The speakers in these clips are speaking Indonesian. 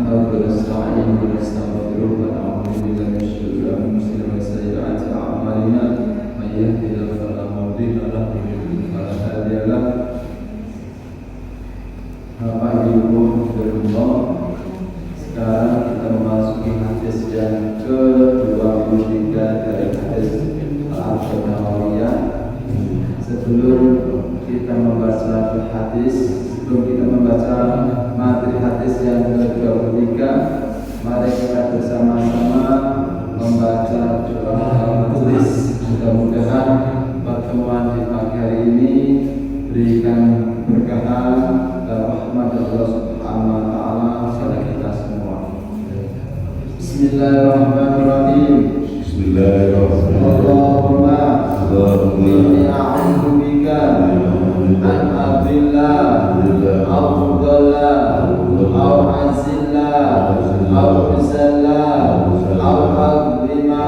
ونستعينه ونستغفره ونعوذ بالله من شرور أنفسنا وسيئات أعمالنا من يهده الله فلا مضل له ومن يضلل فلا هادي له. Bapak Ibu Hadirin, sekarang kita memasuki hadis yang ke-23 dari hadis Al-Arba'iyah. Sebelum kita membaca hadis, sebelum kita membaca materi hadis yang ke-23, mari kita bersama-sama membaca doa majelis. Mudah-mudahan pertemuan di pagi hari ini berikan keberkahan dan rahmat Allah Subhanahu wa taala kepada kita semua. Bismillahirrahmanirrahim. Allahumma inni a'udzu bika an adilla aw udalla aw azilla aw uzalla aw adlima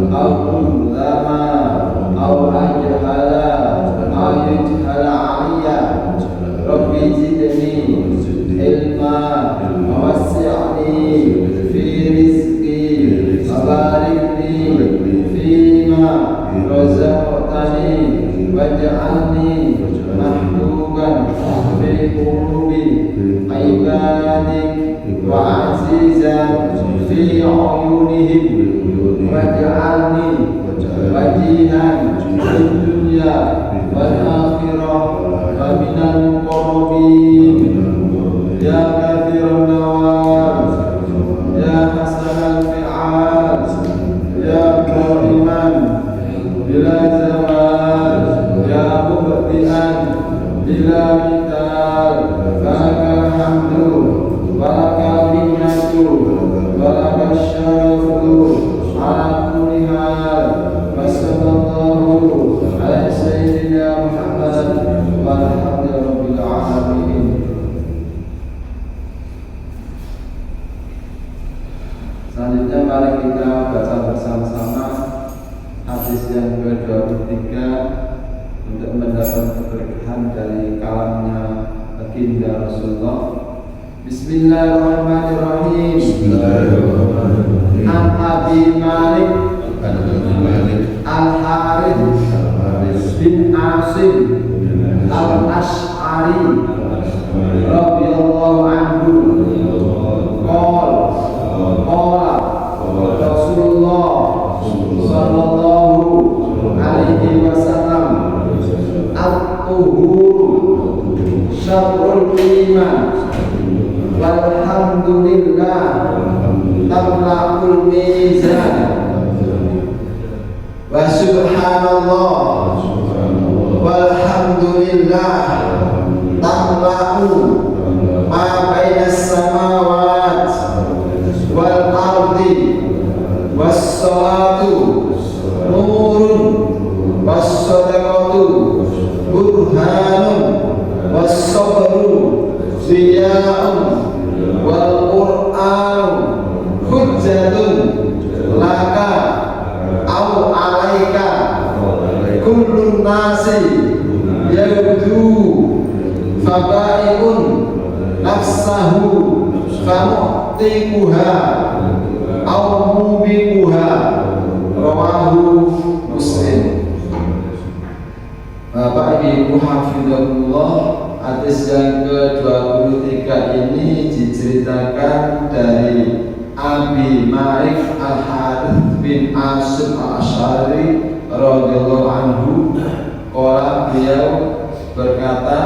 aw ulama aw ajhala aw yujhala aliyya. Rabbi zidni ilma wa wasi'ni fi rizqi wa barik li fima razaqtani waj'alni mahbuban fi qulubi ibadik wa azizan fi uyunihim waj'alni wajihan fid dunya wal akhirah wa minal muqarrabin. Ya kathiran nawaz, ya hasanal mi'ad, ya qaiman bila zawal, ya mubtian bila mital. Lakal hamdu walakal minnatu walakal syarafu ala kulli hal. Wa sallallahu ala sayyidina Muhammad walhamdulillahi rabbil alamin. Selanjutnya mari kita baca bersama-sama hadis yang ke-23 untuk mendapat keberkahan dari kalamnya baginda Rasulullah. Bismillahirrahmanirrahim. An Abi Malik Al-Harith bin Asim Al-Ash'ari radhiyallahu anhu qala Rasulullah sallallahu alaihi wasallam at-tuhur syatrul iman walhamdulillah tamla'ul mizan wa subhanallah walhamdulillah tamla'u ma bainas samawat wal ardi was-salatu nurun was-sadaqatu burhanun was-sabru ziya'un wal qur'an hujjatun laka au alaika kullun nasi yabdu fabai'un nafsahu famu'tiquha au mubiquha. Rawahu Muslim. Bapak Ibu hafizahullah, hadis yang ke-23 ini diceritakan dari Abi Malik Al-Harith bin Asim Al-Ash'ari radhiyallahu anhu. Qala, beliau berkata,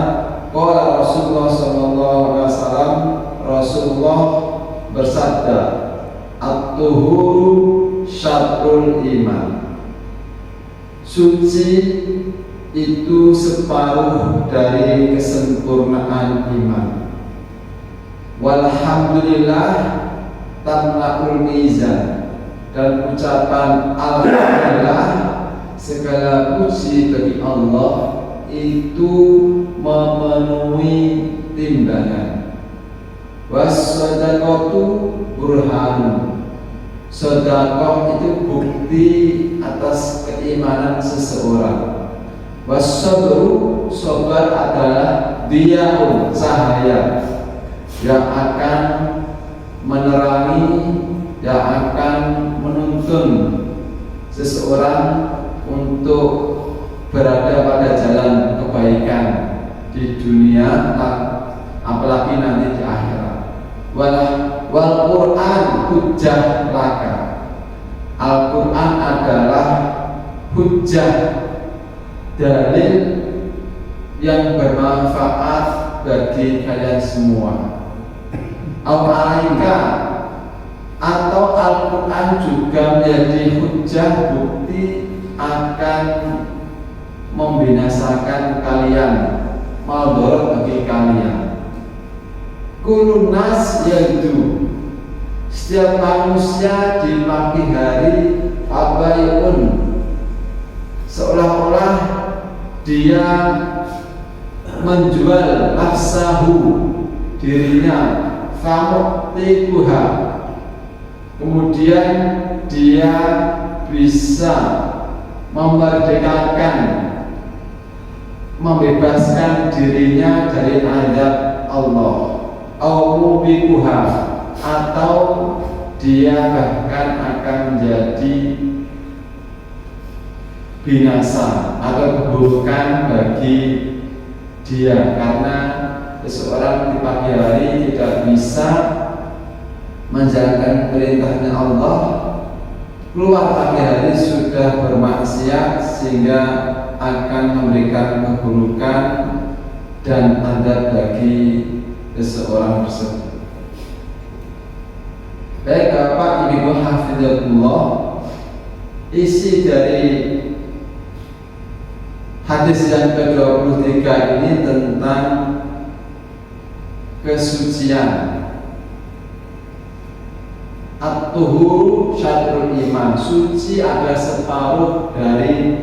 qala Rasulullah sallallahu alaihi wasallam, Rasulullah bersabda, at-tuhuru syatrul iman. Suci itu separuh dari kesempurnaan iman. Walhamdulillah tamla'ul mizan, dan ucapan alhamdulillah segala puji bagi Allah itu memenuhi timbangan. Was-sadaqatu burhan, sedekah itu bukti atas keimanan seseorang. Was-sabru, sabar adalah diaun, cahaya yang akan seseorang untuk berada pada jalan kebaikan di dunia, apalagi nanti di akhirat. Wal Quran hujjah laka. Al-Quran adalah hujjah, dalil yang bermanfaat bagi kalian semua. Al-Alaika, atau Al-Quran juga menjadi hujjah, bukti akan membinasakan kalian, maldor bagi kalian. Kulun nas, yaitu setiap manusia di pagi hari abayun, seolah-olah dia menjual nafsahu, dirinya, famuktibuha, kemudian dia bisa memerdekakan, membebaskan dirinya dari azab Allah, aubibuha, atau dia bahkan akan menjadi binasa atau keburukan bagi dia, karena seseorang di pagi hari tidak bisa menjalankan perintahnya Allah, keluar pagi hari sudah bermaksiat, sehingga akan memberikan keburukan dan azab bagi seseorang tersebut. Baik Bapak Ibu hafizatullah, isi dari hadis yang ke-23 ini tentang kesucian. At-tuhuru syatrul iman, suci adalah separuh dari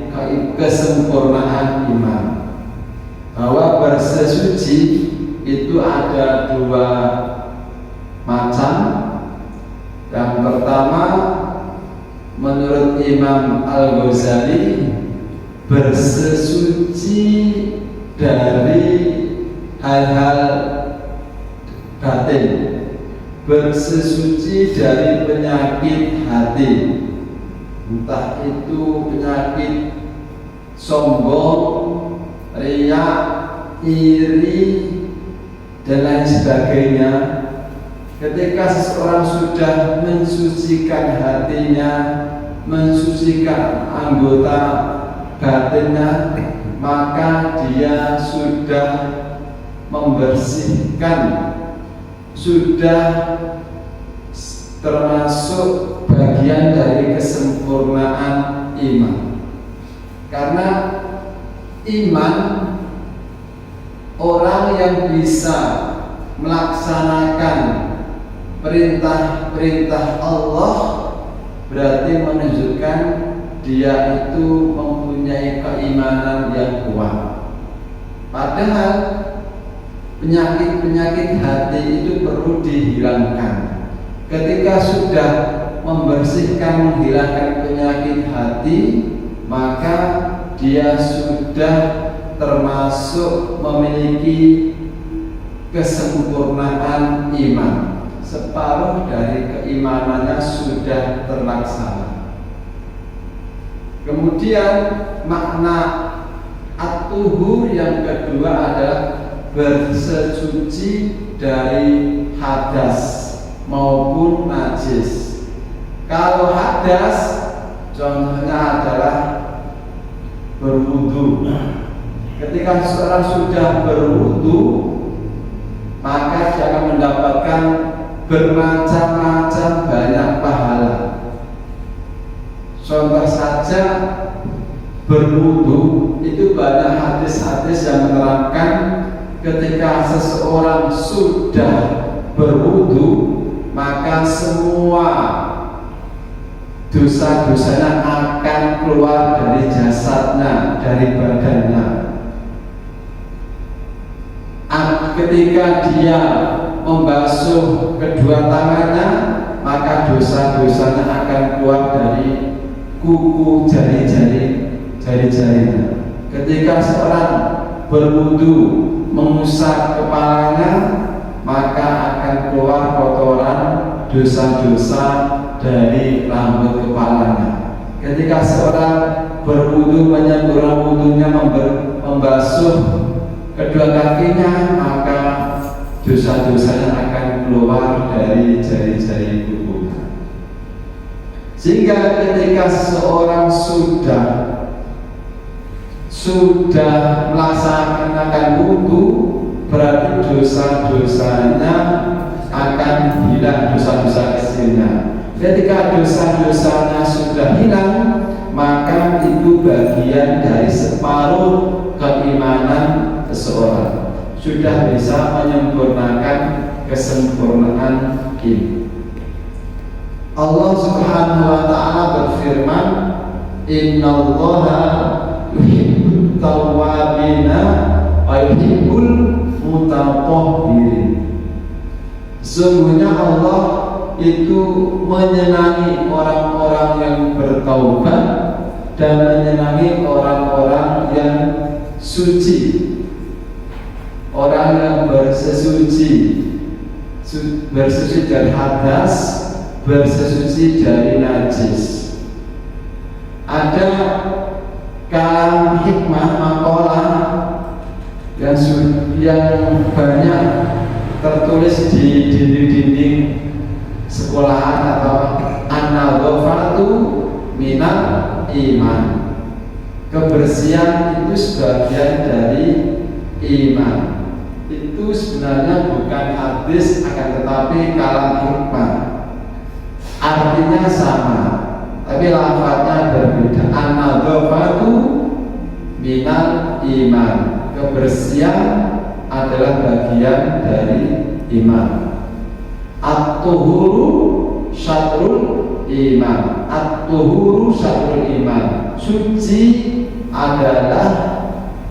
kesempurnaan iman. Bahwa bersesuci itu ada dua macam. Yang pertama, menurut Imam Al-Ghazali, bersesuci dari hal-hal batin, bersesuci dari penyakit hati, entah itu penyakit sombong, riya, iri, dan lain sebagainya. Ketika seseorang sudah mensucikan hatinya, mensucikan anggota batinnya, maka dia sudah membersihkan, sudah termasuk bagian dari kesempurnaan iman. Karena iman, orang yang bisa melaksanakan perintah-perintah Allah berarti menunjukkan dia itu mempunyai keimanan yang kuat. Padahal penyakit-penyakit hati itu perlu dihilangkan. Ketika sudah membersihkan, menghilangkan penyakit hati, maka dia sudah termasuk memiliki kesempurnaan iman. Separuh dari keimanannya sudah terlaksana. Kemudian makna at-tuhur yang kedua adalah bersesuci dari hadas maupun najis. Kalau hadas contohnya adalah berwudu. Ketika seorang sudah berwudu, maka dia akan mendapatkan bermacam-macam banyak pahala. Contoh saja berwudu, itu banyak hadis-hadis yang menerangkan ketika seseorang sudah berwudu, maka semua dosa-dosanya akan keluar dari jasadnya, dari badannya. Ketika dia membasuh kedua tangannya, maka dosa-dosanya akan keluar dari kuku jari-jarinya. Ketika seorang berwudu mengusap kepalanya, maka akan keluar kotoran dosa-dosa dari rambut kepalanya. ketika seorang berwudu menyempurnakan wudunya, membasuh kedua kakinya, maka dosa-dosanya akan keluar dari jari-jari tubuhnya. Sehingga ketika seseorang sudah melaksanakan wudu, berarti dosa-dosanya akan hilang, dosa-dosa kecilnya. Ketika dosa-dosanya sudah hilang, maka itu bagian dari separuh keimanan seseorang, sudah bisa menyempurnakan kesempurnaan iman. Allah Subhanahu wa ta'ala berfirman, innallaha yuhibbut tawwabina wa yuhibbul mutatahhirin. Sesungguhnya Allah itu menyenangi orang-orang yang bertaubat dan menyenangi orang-orang yang suci, orang yang bersesuci dari hadas, bersesuci dari najis. Ada kalam hikmah makalah yang banyak tertulis di dinding-dinding sekolahan atau an-nadhafatu minal iman. Kebersihan itu sebagian dari iman. Itu sebenarnya bukan hadis, akan tetapi kalam hikmah. Artinya sama, tapi lafadznya berbeda. An-nadhafatu minal iman. Kebersihan adalah bagian dari iman. At-tuhuru syatrul iman. At-tuhuru syatrul iman. Suci adalah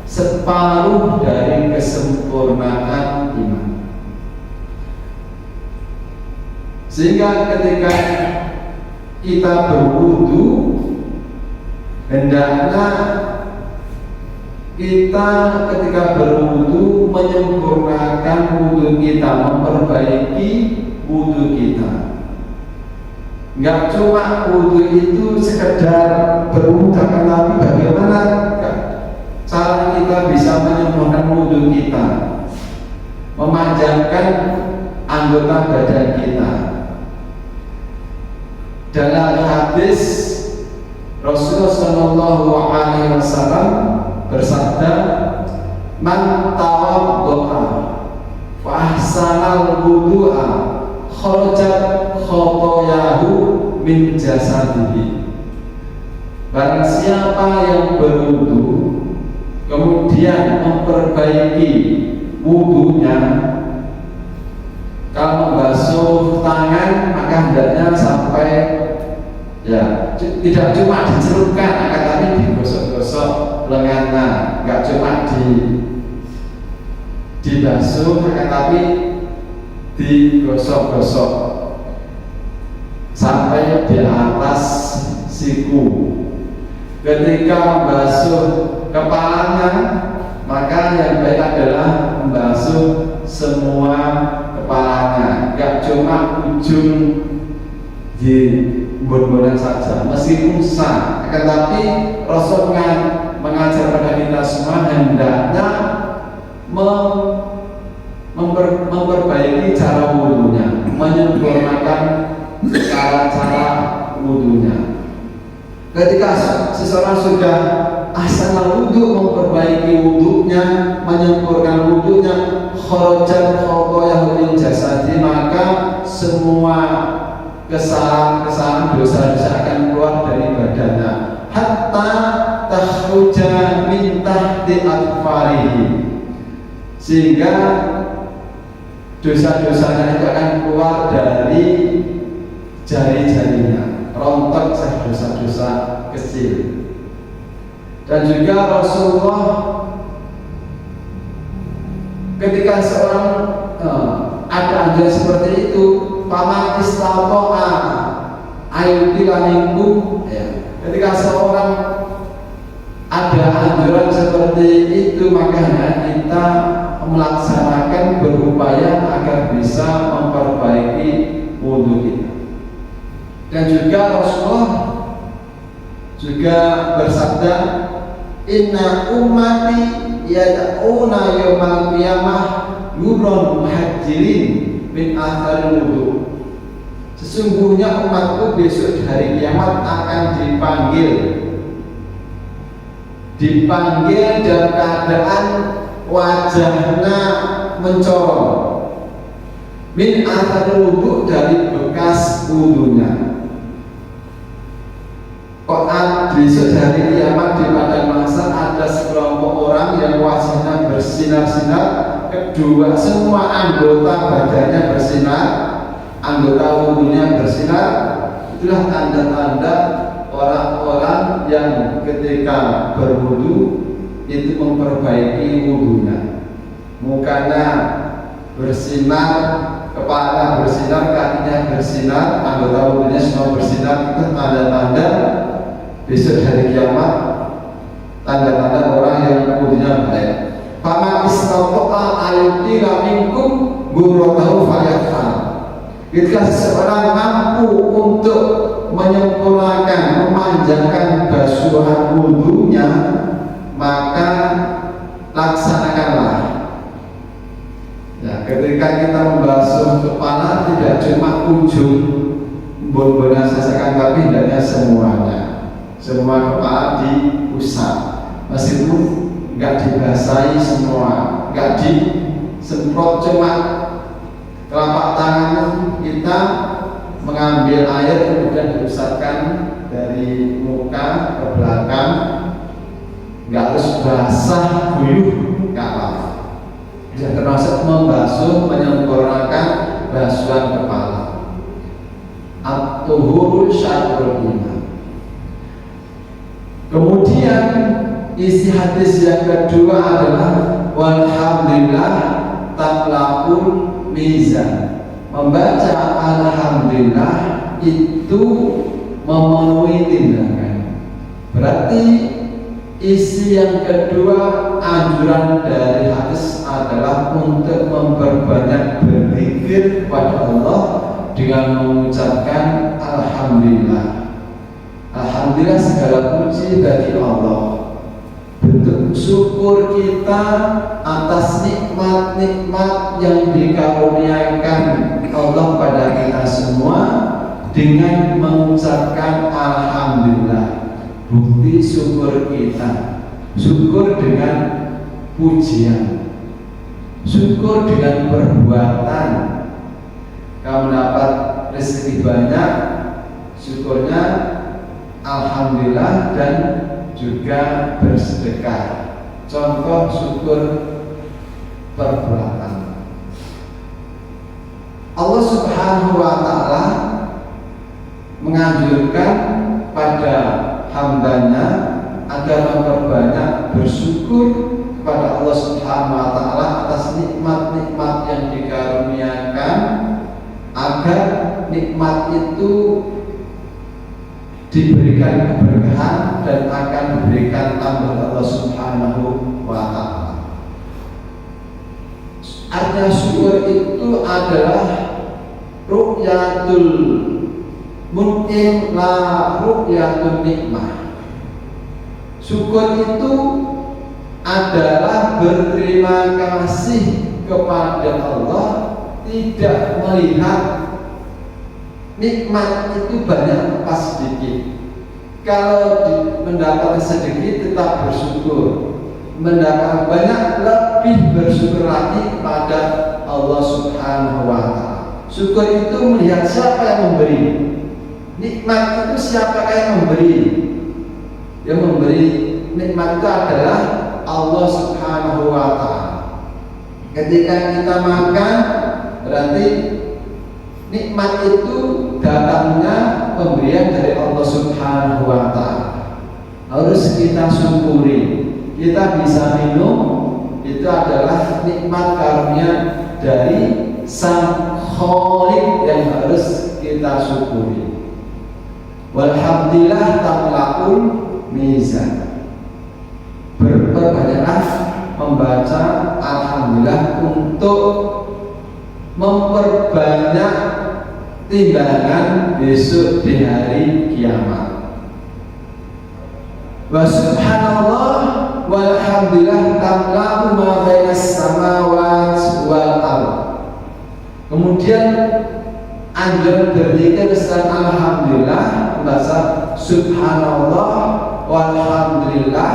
separuh dari kesempurnaan iman. Sehingga ketika kita berwudu, hendaknya kita ketika berwudu menyempurnakan wudu kita, memperbaiki wudu kita. Enggak cuma wudu itu sekedar berwudu, tapi bagaimana cara kita bisa menyempurnakan wudu kita, memanjangkan anggota badan kita. Dalam hadis Rasulullah Shallallahu Alaihi Wasallam bersabda, man tawaddo'a fa ahsanal wudu'a kharajat khotoyahu min jasadihi. Barang siapa yang berwudu kemudian memperbaiki wudunya, kalau membasuh tangan maka hendaknya sampai tidak cuma dicelupkan, akan tapi digosok-gosok lengannya, nggak cuma dibasuh, akan tapi digosok-gosok sampai di atas siku. Ketika membasuh kepalanya, maka yang baik adalah membasuh semua kepalanya, nggak cuma ujung di bon-bonan saja, meskipun sah. Akan tapi Rasul mengajar pada kita semua hendaknya memperbaiki cara wudunya, menyempurnakan cara-cara wudunya. Ketika seseorang sudah asal wudu, memperbaiki wudunya, menyempurnakan wudunya, kharajat khotoyahu min jasadi, maka semua kesalahan dosa-dosa akan keluar dari badannya, hatta takhruja min tahti atfarihi, sehingga dosa-dosanya itu akan keluar dari jari-jarinya, rontok dosa-dosa kecil. Dan juga Rasulullah ketika seorang ada anjuran seperti itu, paman istato'a ayudilaminku, ketika seorang ada anjuran seperti itu, maka kita melaksanakan, berupaya agar bisa memperbaiki wudu kita. Dan juga Rasulullah juga bersabda, inna ummati yad'una yawmal qiyamah ghurran muhajjirin min atharil wudu. Sesungguhnya umatku besok di hari kiamat akan dipanggil dalam keadaan wajahnya mencorong, min atharil wudu, dari bekas wudunya. Kok besok hari kiamat di padang mahsyar ada sekelompok orang yang wajahnya bersinar-sinar, kedua semua anggota badannya bersinar, anggota wudunya bersinar. Itulah tanda-tanda orang-orang yang ketika berwudu itu memperbaiki wudunya. Mukanya bersinar, kepala bersinar, kakinya bersinar, anggota wudunya semua bersinar. Itu tanda-tanda besok hari kiamat, tanda-tanda orang yang wudunya baik. Faman istata'a ayyutila minkum ghurratahu falyaf'al. Jika seseorang mampu untuk menyempurnakan, memanjangkan basuhan wudunya, maka laksanakanlah. Ya, ketika kita membasuh kepala tidak cuma ujung bon-bonan sesakan, tapi hendaknya semuanya. Semua kepala diusap, meskipun nggak dibasahi semua, nggak disemprot, cuma telapak tangan kita mengambil air kemudian diusapkan dari muka ke belakang, nggak harus basah guyuh, nggak apa-apa. Yang termasuk membasuh, menyempurnakan basuhan kepala. At-tuhuru syatrul iman. Kemudian isi hadis yang kedua adalah walhamdulillah tamla'ul mizan. Membaca alhamdulillah itu memenuhi tindakan. Berarti isi yang kedua anjuran dari hadis adalah untuk memperbanyak berzikir kepada Allah dengan mengucapkan alhamdulillah. Alhamdulillah segala puji bagi Allah. Bentuk syukur kita atas nikmat-nikmat yang dikaruniakan Allah pada kita semua dengan mengucapkan alhamdulillah. Bukti syukur kita, syukur dengan pujian, syukur dengan perbuatan. Kamu dapat rezeki banyak, syukurnya alhamdulillah, dan juga bersedekah. Contoh syukur perbuatan. Allah Subhanahu wa ta'ala menganjurkan pada hambanya agar memperbanyak bersyukur kepada Allah Subhanahu wa ta'ala atas nikmat-nikmat yang dikaruniakan, agar nikmat itu diberikan keberkahan dan akan diberikan tambahan Allah Subhanahu wa ta'ala. Artinya syukur itu adalah ru'yatul mungkin la ru'yatul nikmah. Syukur itu adalah berterima kasih kepada Allah, tidak melihat nikmat itu banyak apa sedikit. Kalau mendapatkan sedikit tetap bersyukur, mendapatkan banyak lebih bersyukur lagi kepada Allah Subhanahu wa ta'ala. Syukur itu melihat siapa yang memberi. Nikmat itu siapa yang memberi. Yang memberi nikmat itu adalah Allah Subhanahu wa ta'ala. Ketika kita makan, berarti nikmat itu datangnya pemberian dari Allah Subhanahu wa ta'ala. Harus kita syukuri. Kita bisa minum, itu adalah nikmat karunia dari Sang Khalik yang harus kita syukuri. Walhamdulillah tamla'ul mizan. Berbanyaklah membaca alhamdulillah untuk memperbanyak timbangan besok di hari kiamat. Wa subhanallah walhamdulillah tamla'u ma bainas samawati wal ardh. Kemudian anjuran berzikir setelah alhamdulillah membaca subhanallah walhamdulillah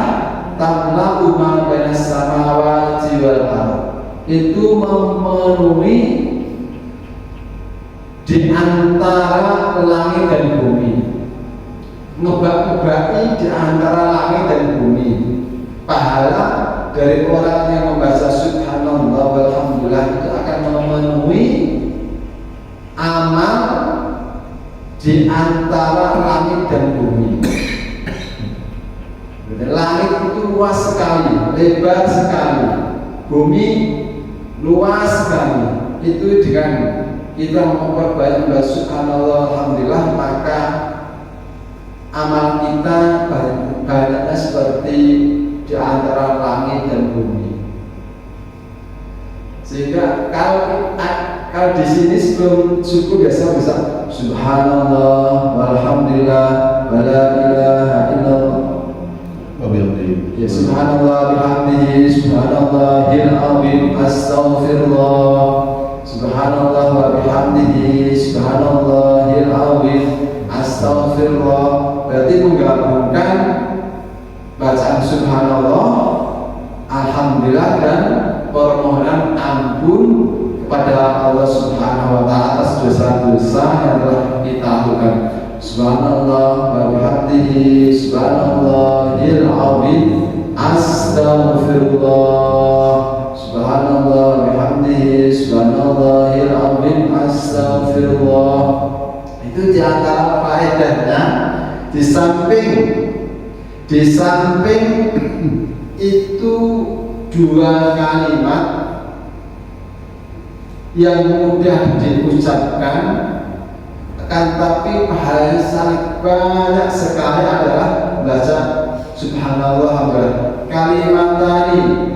tamla'u ma bainas samawati wal ardh. Itu memenuhi di antara langit dan bumi, ngebak-ngebaki di antara langit dan bumi. Pahala dari orang yang membaca subhanallah walhamdulillah itu akan memenuhi amal di antara langit dan bumi. Langit itu luas sekali, lebar sekali, bumi luas sekali. Itu dengan kita memperbanyak membaca subhanallah alhamdulillah, maka amal kita banyaknya seperti di antara langit dan bumi. Sehingga kalau di sini sebelum suku biasa bisa subhanallah walhamdulillah wala ilaha illallah ya subhanallah bihamdihi subhanallahil azim astaghfirullah subhanallah wa bihamdihi subhanallahil azim astaghfirullah. Berarti menggabungkan bacaan subhanallah, alhamdulillah dan permohonan ampun kepada Allah Subhanahu wa taala atas dosa-dosa yang telah kita lakukan. Subhanallah wa bihamdihi subhanallahil azim astaghfirullah subhanallah wa bihamdihi subhanallahil azim astaghfirullah. Itu di antara faedahnya, di samping itu dua kalimat yang mudah diucapkan, akan tapi pahalanya sangat banyak sekali adalah baca subhanallah wa kalimatani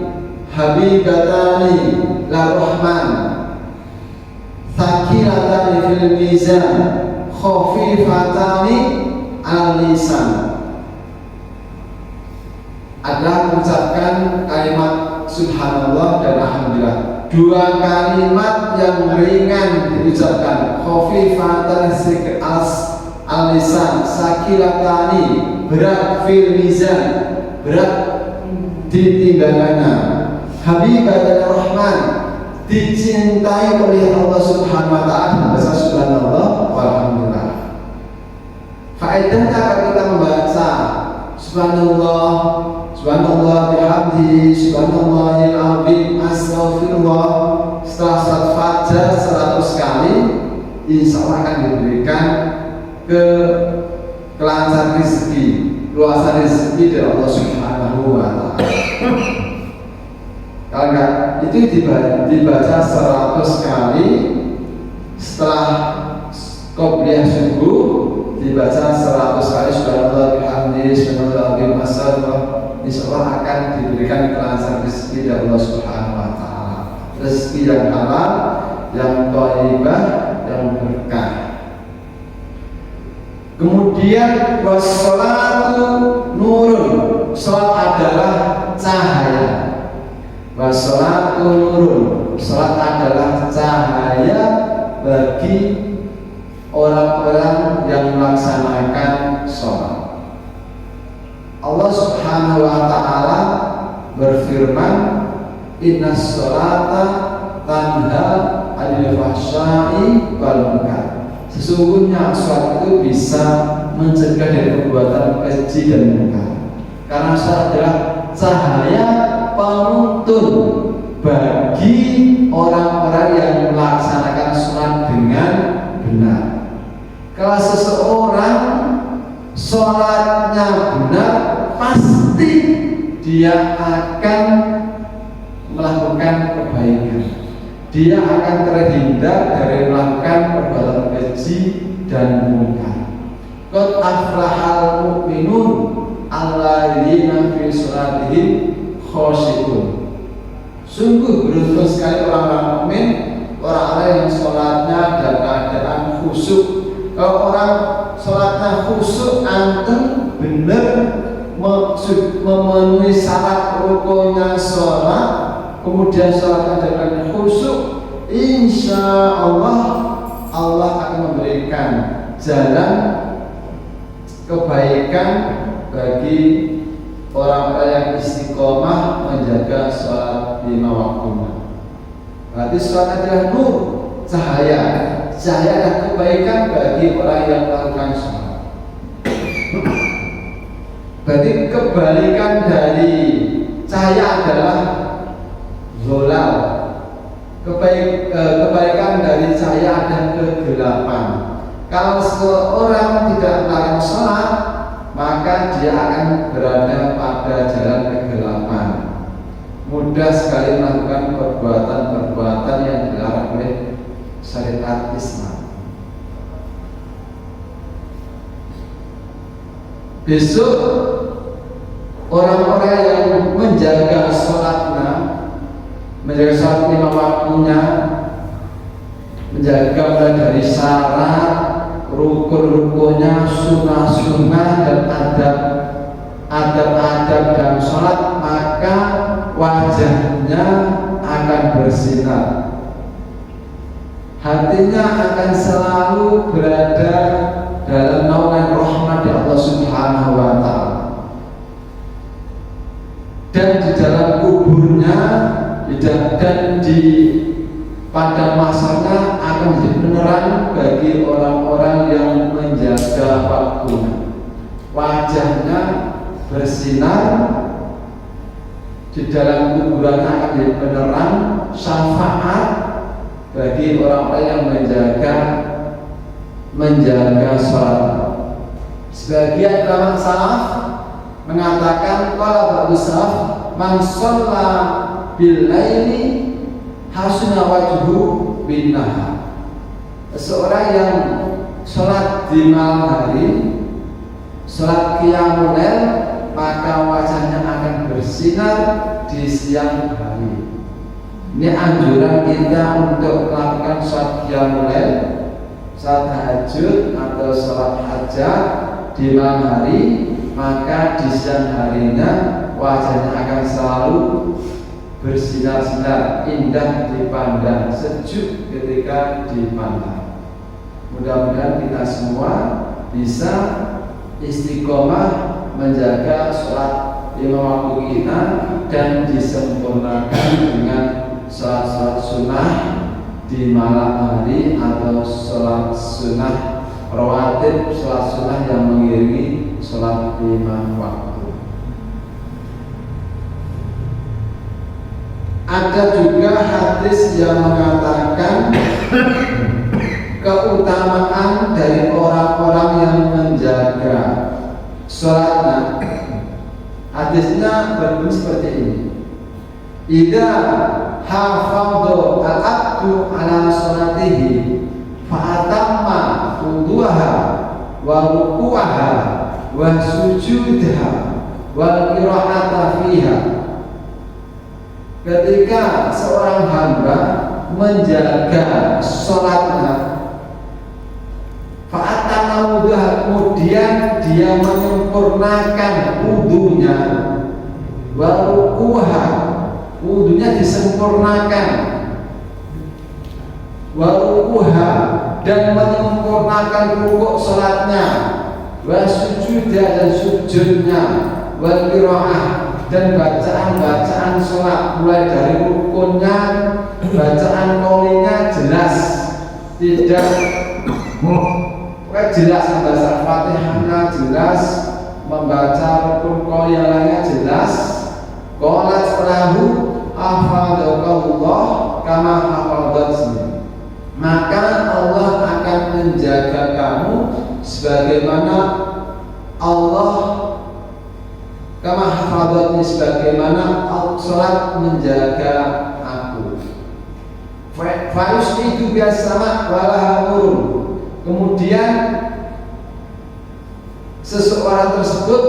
habibatani la rahman thaqilatani fil mizan khafifatani al lisan. Adalah mengucapkan kalimat subhanallah dan alhamdulillah, dua kalimat yang ringan diucapkan, khafifatan al-lisan, sakilatani berat fil mizan, berat di timbangannya, habibatan rahman, dicintai oleh Allah Subhanahu wa taala. Bahasa subhanallah walhamdulillah. Faedahnya kalau kita membaca subhanallah subhanallah bihamdihi subhanallahil azim astaghfirullah setelah salat fajar 100 kali, insya Allah akan diberikan kelancaran rezeki, luasan rezeki dari Allah Subhanahu wa taala. Kalau enggak itu dibaca 100 kali setelah qobliyah subuh, dibaca 100 kali subhanallah bihamdihi subhanallahil azim astaghfirullah, insyaallah akan diberikan kelancaran rezeki dari Allah Subhanahu wa taala. Rezeki yang halal, yang thayyibah, yang berkah. Kemudian wassalatu nurun, salat adalah cahaya. Wassalatu nurun, salat adalah cahaya bagi orang-orang yang melaksanakan sholat. Allah Subhanahu wa taala berfirman, innas sholata tanha 'anil fahsya'i wal munkar. Sesungguhnya sholat itu bisa mencegah dari perbuatan keji dan munkar. Karena sholat adalah cahaya penuntun bagi orang-orang yang melaksanakan sholat dengan benar. Kalau seseorang sholatnya benar, pasti dia akan melakukan kebaikan. Dia akan terhindar dari melakukan perbuatan keji dan munkar. Qad aflahal mu'minun alladzina fi sholatihim khashi'un. Sungguh beruntung sekali orang-orang mukmin, orang-orang yang sholatnya dalam keadaan khusyuk. Kalau orang sholatnya khusyuk, antum benar memenuhi syarat rukunnya sholat, kemudian sholat dengan khusyuk, insya Allah Allah akan memberikan jalan kebaikan bagi orang-orang yang istiqomah menjaga sholat 5 waktunya. Berarti sholat adalah nur, cahaya adalah kebaikan bagi orang yang melakukan sholat. Berarti kebalikan dari cahaya adalah zolal. Kebaikan dari cahaya adalah kegelapan. Kalau seorang tidak melakukan sholat, maka dia akan berada pada jalan kegelapan. Mudah sekali melakukan perbuatan-perbuatan yang dilarang oleh syariat Islam. Besok orang-orang yang menjaga sholatnya, menjaga sholat 5 waktunya, menjaga mulai dari syarat, rukun-rukunnya, sunnah-sunnah dan adab-adab dalam sholat, maka wajahnya akan bersinar, hatinya akan selalu berada dalam naungan rahmat Allah Subhanahu wa Ta'ala, dan di dalam kuburnya dan di pada masanya akan menjadi penerang bagi orang-orang yang menjaga waktunya. Wajahnya bersinar, di dalam kuburan akan menjadi penerang, syafaat bagi orang-orang yang menjaga sholat. Sebagian ulama salaf mengatakan qala ba'du salaf man shalla bil laili hasuna wajhu bin nahar. Seorang yang sholat di malam hari, sholat qiyamul lail, maka wajahnya akan bersinar di siang hari. Ini anjuran kita untuk melakukan sholat qiyamul lail, sholat tahajud atau sholat hajat di malam hari, maka di siang harinya wajahnya akan selalu bersinar-sinar, indah dipandang, sejuk ketika dipandang. Mudah-mudahan kita semua bisa istiqomah menjaga sholat 5 waktu kita dan disempurnakan dengan sholat sunnah di malam hari atau sholat sunnah rawatib, sholat sunnah yang mengiringi sholat 5 waktu. Ada juga hadis yang mengatakan keutamaan dari orang-orang yang menjaga sholatnya. Hadisnya berbunyi seperti ini: idza hafadhu al-abdu ala sholatihi fa'atamma wudu'aha wa ruku'aha wa sujudaha wa qira'ata fiha. Ketika seorang hamba menjaga sholatnya, fa'atamma wudu'aha, kemudian dia menyempurnakan wudunya, wa ruku'aha, wudunya disempurnakan, warukuha, dan menyempurnakan rukuk sholatnya, wasujudah, dan sujudnya, wal qiraah, dan bacaan-bacaan sholat, mulai dari rukunnya, bacaan qolinya jelas, tidak jelas, membaca Fatihahnya jelas, membaca rukun qoli yang lainnya jelas. Qalat lahu hafadhakallah kama hafadhatni, maka Allah akan menjaga kamu sebagaimana Allah kama hafadhatni, sebagaimana sholat menjaga aku. Fayus itu biasa walaha nurun, kemudian seseorang tersebut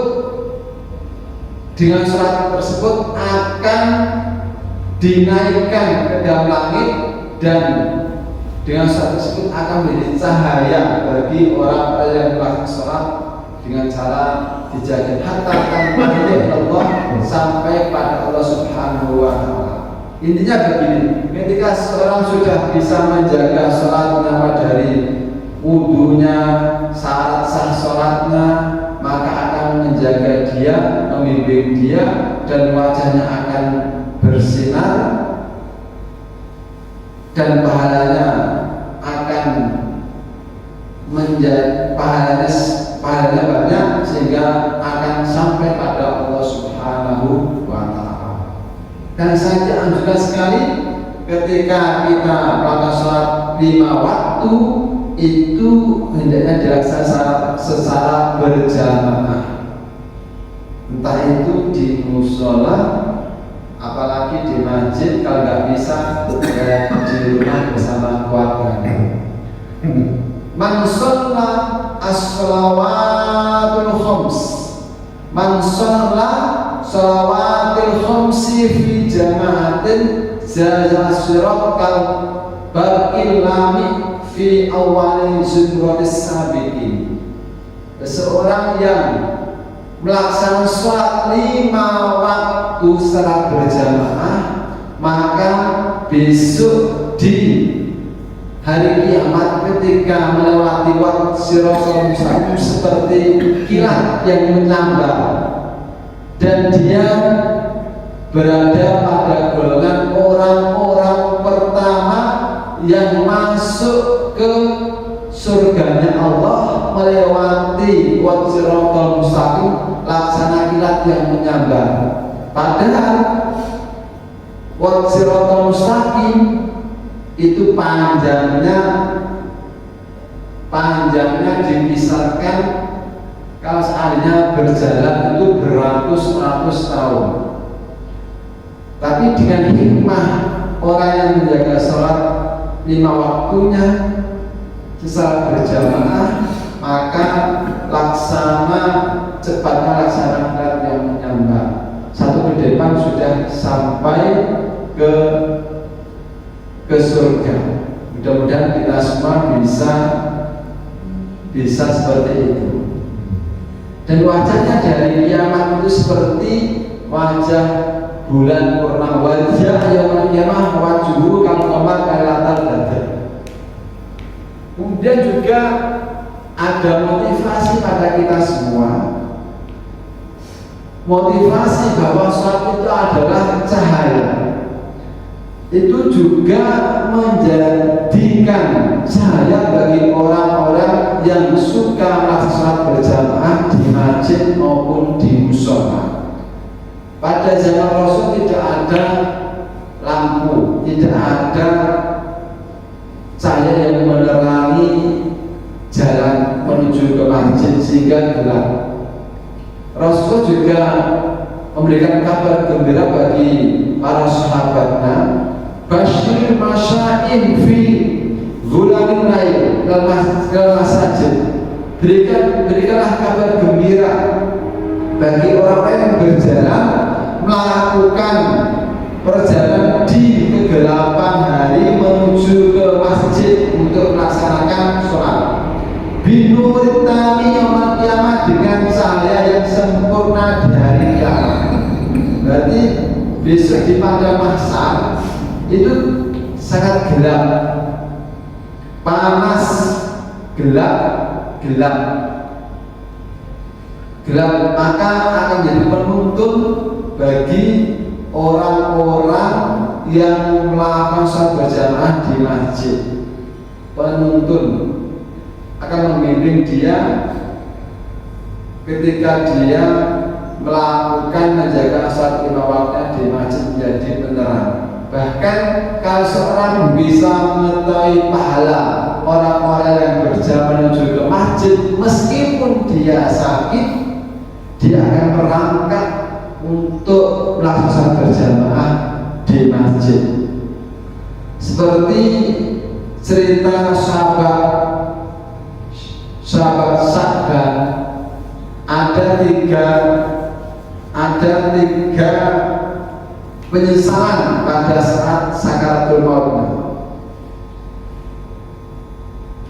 dengan sholat tersebut akan dinaikkan ke dalam langit, dan dengan sholat tersebut akan menjadi cahaya bagi orang-orang yang melakukan sholat dengan cara dijaga hatta Allah sampai pada Allah Subhanahu wa taala. Intinya begini, ketika seorang sudah bisa menjaga sholatnya dari wudunya, syarat sah sholatnya, maka akan menjaga dia, membimbing dia, dan wajahnya akan bersinar dan pahalanya akan menjadi pahalanya banyak sehingga akan sampai pada Allah Subhanahu wa taala. Dan saya anjurkan sekali ketika kita melakukan sholat 5 waktu itu hendaknya dilaksanakan secara berjamaah, entah itu di musola, apalagi di masjid, kalau nggak bisa di rumah bersama keluarga. Man shalla as-shalawatul khams, man shalla shalawatul khamsi fi jama'atin zazal sirakal barqil lami fi awalin zumratis sabiqin. Seseorang yang melaksanakan sholat 5 waktu secara berjamaah, maka besok di hari kiamat ketika melewati waktu siratal mustaqim seperti kilat yang menyambar, dan dia berada pada golongan orang-orang pertama yang masuk ke surganya Allah melewati waktu siratal mustaqim laksana kilat yang menyambar. Padahal waktu siratal mustaqim itu panjangnya dipisahkan kalau seandainya berjalan itu beratus-ratus tahun. Tapi dengan hikmah orang yang menjaga sholat 5 waktunya secara berjamaah, maka cepatnya laksana kilat yang menyambar. Satu ke depan sudah sampai ke surga. Mudah-mudahan kita semua bisa seperti itu. Dan wajahnya dari kiamat itu seperti wajah bulan purnama, wajah yang kiamah wajhu kal qamar lailatal badr. Kemudian juga ada motivasi pada kita semua, motivasi bahwa sholat itu adalah cahaya. Itu juga menjadikan cahaya bagi orang-orang yang suka melaksanakan sholat berjamaah di masjid maupun di musola. Pada zaman Rasul tidak ada lampu, tidak ada cahaya yang menerangi jalan menuju ke masjid sehingga gelap. Rasul juga memberikan kabar gembira bagi para sahabatnya, Bashir masya'in fi gulamin lain ke masjid. Berikanlah kabar gembira bagi orang yang berjalan melakukan perjalanan di kegelapan hari menuju ke masjid untuk melaksanakan sholat. Binurit tami yaumil qiyamah, dengan cahaya yang sempurna di hari kiamat. Berarti besok di pada masa itu sangat gelap, panas, gelap, maka akan jadi penuntun bagi orang-orang yang melakukan sholat berjamaah di masjid. Penuntun akan membimbing dia ketika dia melakukan menjaga sholat 5 waktu di masjid menjadi penerang. Bahkan kalau seorang bisa mengetahui pahala orang-orang yang berjalan menuju ke masjid, meskipun dia sakit, dia akan berangkat untuk melaksanakan berjamaah di masjid. Seperti cerita sahabat Sa'ban, ada tiga penyesalan pada saat sakaratul maut.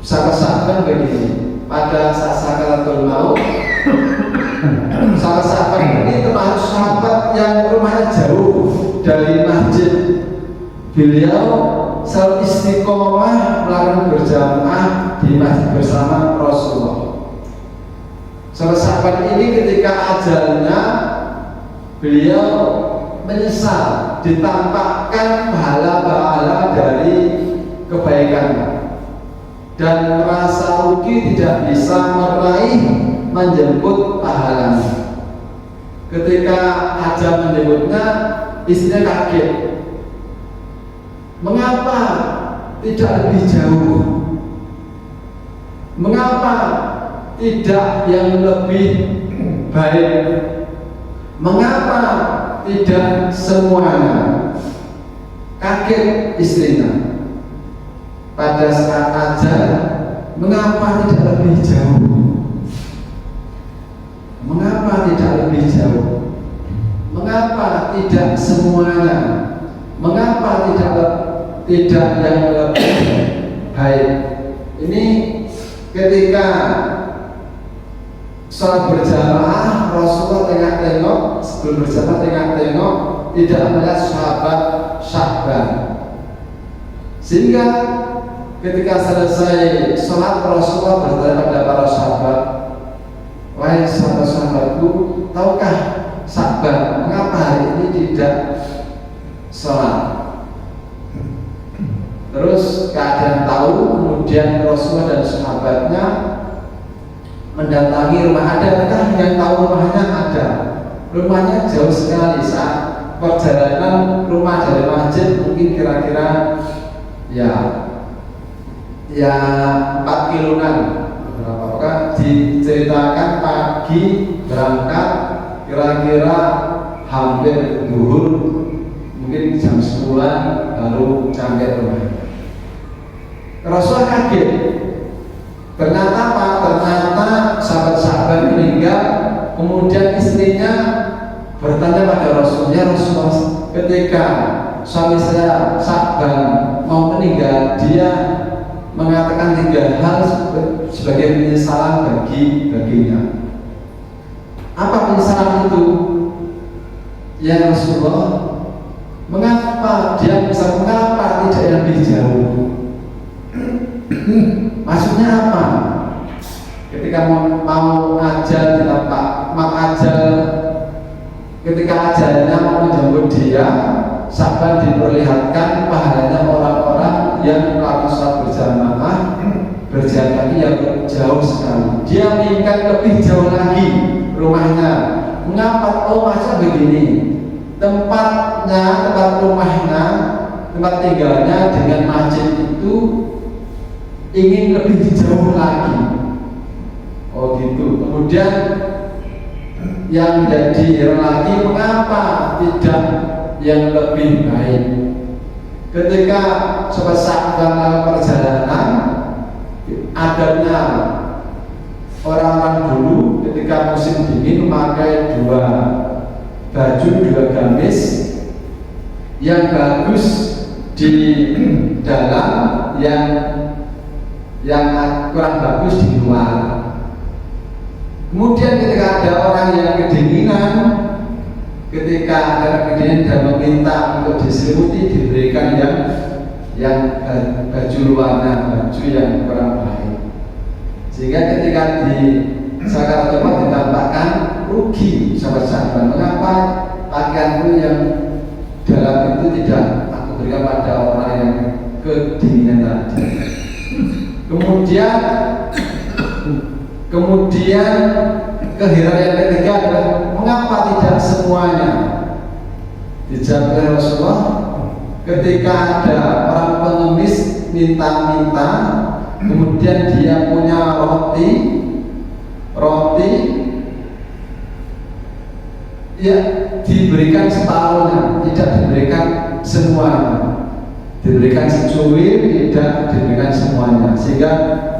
Sahabat Sa'ban begini, pada saat sakaratul maut beliau selalu istiqomah melakukan berjamaah di masjid bersama Rasulullah. Sahabat ini ketika ajalnya beliau menyesal ditampakkan pahala-pahala dari kebaikannya dan merasa rugi tidak bisa meraih menjemput pahalanya. Ketika ajal menjemputnya, istrinya kaget. Mengapa tidak lebih jauh? Mengapa tidak yang lebih baik? Mengapa tidak semuanya? Kaget istrinya. Pada saat ajal, mengapa tidak lebih jauh? Mengapa tidak lebih jauh? Mengapa tidak semuanya? Mengapa tidak yang lebih baik? Ini ketika sholat berjamaah, Rasulullah tengok-tengok, sebelum berjamaah tengok-tengok, tidak melihat sahabat Sya'ban. Sehingga ketika selesai sholat, Rasulullah bertanya pada para sahabat, wahai sahabat-sahabatku, tahukah Sya'ban mengapa hari ini tidak sholat? Terus keadaan tahu, kemudian Rasulullah dan sahabatnya mendatangi rumah. Adakah yang tahu rumahnya? Ada. Rumahnya jauh sekali. Saat perjalanan rumah dari masjid mungkin kira-kira ya 4 kiloan. Berapa? Diceritakan pagi berangkat kira-kira hampir zuhur, mungkin jam 10-an baru sampai rumah. Rasulullah kaget. Ternyata apa? Ternyata sahabat-sahabat meninggal. Kemudian istrinya bertanya pada Rasulullah, ya Rasulullah, ketika suami saya Sya'ban mau meninggal, dia mengatakan 3 hal sebagai penyesalan baginya. Apa penyesalan itu? Ya Rasulullah, mengapa dia bisa, mengapa tidak yang lebih jauh? Maksudnya apa? Ketika mau ajal di tempat ajal, ketika ajalnya mau menjemput dia, Sya'ban diperlihatkan pahalanya orang-orang yang melakukan sholat berjamaah berjalan kaki yang jauh sekali. Dia menginginkan lebih jauh lagi rumahnya. Mengapa? Oh masa begini, tempat rumahnya, tempat tinggalnya dengan masjid itu ingin lebih jauh lagi. Oh gitu. Kemudian yang jadi heran lagi, mengapa tidak yang lebih baik? Ketika sahabat dalam perjalanan, adanya orang-orang dulu ketika musim dingin memakai 2 baju, 2 gamis yang bagus di dalam, yang kurang bagus di luar. Kemudian ketika ada orang yang kedinginan, ketika ada kedinginan dan meminta untuk diselimuti, diberikan yang baju luarnya, baju yang kurang baik. Sehingga ketika di Sakaratul Maut ditampakkan rugi sahabat-sahabat. Mengapa pakaianku yang dalam itu tidak aku berikan pada orang yang kedinginan tadi? Kemudian keheranan yang ketiga adalah mengapa tidak semuanya? Dijawab oleh Rasulullah, ketika ada orang pengemis minta-minta, kemudian dia punya roti ya diberikan separuhnya, tidak diberikan semuanya. Diberikan secuil, tidak diberikan semuanya, sehingga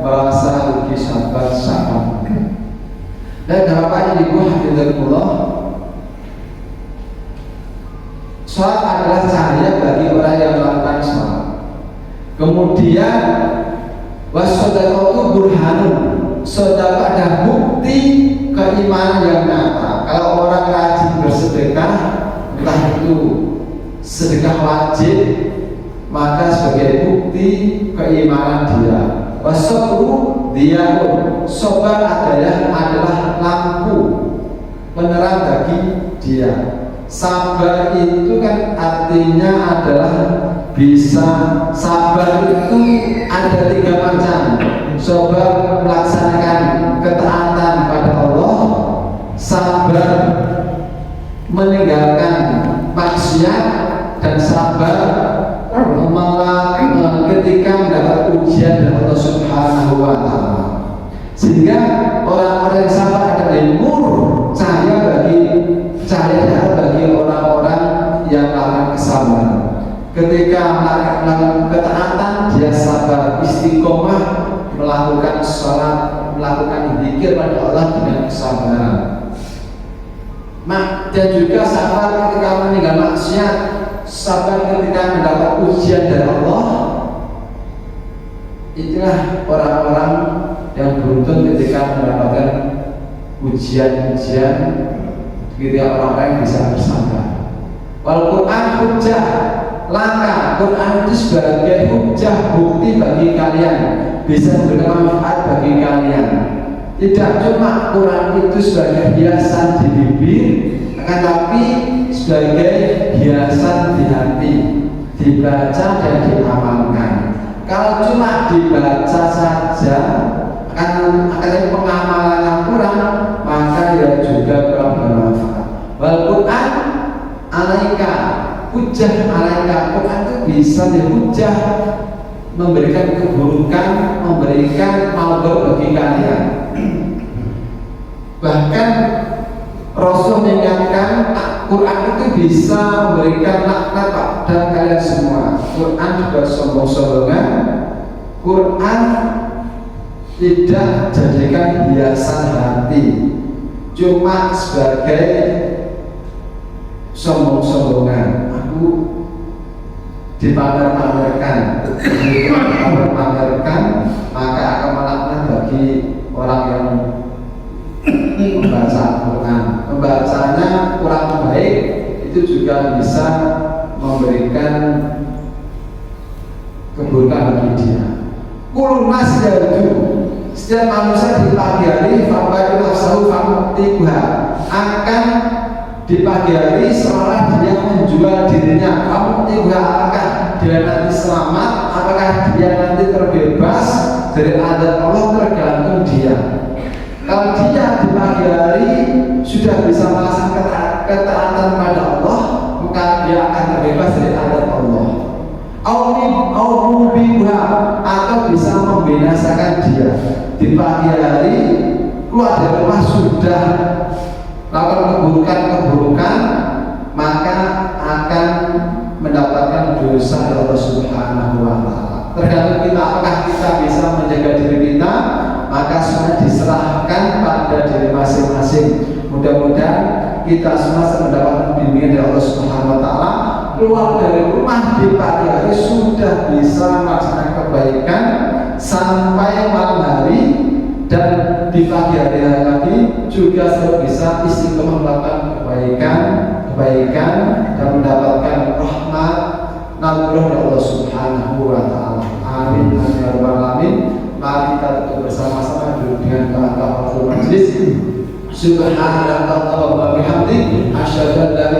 merasa rugi sahabat. Dan Bapak Ibu hafizahullah, sholat adalah cahaya bagi orang yang melakukan sholat. Kemudian wasodaqatu burhanun, sedekah ada bukti keimanan yang nyata. Kalau orang rajin bersedekah, entah itu sedekah wajib maka sebagai bukti keimanan dia. Wasabru diyaun, sabar adalah lampu penerang bagi dia. Sabar itu kan artinya adalah bisa, sabar itu ada 3 macam. Sabar melaksanakan ketaatan pada Allah, sabar meninggalkan maksiat, dan sabar ketika mendapat ujian dari Allah Subhanahu wa Ta'ala. Sehingga orang-orang yang sabar adalah nur, cahaya bagi orang-orang yang melakukan kesabaran. Ketika melakukan ketaatan, dia sabar, istiqomah, melakukan sholat, melakukan zikir pada Allah dengan kesabaran. Dan juga sabar ketika meninggal maksiat, sabar ketika mendapat ujian dari Allah. Itulah orang-orang yang beruntung ketika mendapatkan ujian-ujian, ketika orang-orang yang bisa bersabar. Wal Quran hujjah laka, Quran itu sebagai hujjah, bukti bagi kalian, bisa memberikan manfaat bagi kalian. Tidak cuma Quran itu sebagai hiasan di bibir, akan tapi sebagai hiasan di hati, dibaca dan diamalkan. Kalau cuma dibaca saja, akan pengamalan yang kurang, maka ya juga kurang bermanfaat. Wal Quran alaika, hujjah alaika, Quran itu bisa dihujjah, memberikan keburukan, memberikan malbur bagi kalian. Bahkan Rasul mengingatkan Quran itu bisa memberikan laknat pada kalian semua. Quran juga sombong-sombongan. Quran tidak jadikan hiasan hati, cuma sebagai sombong-sombongan. Aku dipamer-pamerkan, maka akan melaknat bagi orang yang membaca Quran. Membacanya kurang baik, itu juga bisa memberikan keburukan bagi dia. Kulun nas yaudu, setiap manusia di pagi hari fabadu nafsahu famutiha, akan di pagi hari seolah dia menjual dirinya. Famutiha, apakah dia nanti selamat, apakah dia nanti terbebas dari adab Allah, tergantung dia. Kalau dia di pagi hari sudah bisa melaksanakan ketaatan pada Allah, maka dia akan terbebas dari adab Allah. Atau bisa membinasakan dia. Di pagi hari keluar dari rumah sudah melakukan keburukan, maka akan mendapatkan dosa dari Allah Subhanahu wa Ta'ala. Tergantung kita, apakah kita bisa menjaga diri kita, maka semua diserahkan pada diri masing-masing. Mudah-mudahan kita semua mendapatkan bimbingan dari Allah Subhanahu wa Ta'ala, keluar dari rumah di pagi hari sudah bisa melaksanakan kebaikan sampai malam hari, dan di pagi hari lagi juga sudah bisa istiqomah melakukan kebaikan dan mendapatkan rahmat nabi Allah Subhanahu wa Ta'ala. Amin ya rabbal alamin. Mari kita tutup bersama-sama dengan kata-kata majlis. Subhanallah wa bihamdihi, asyhadu an la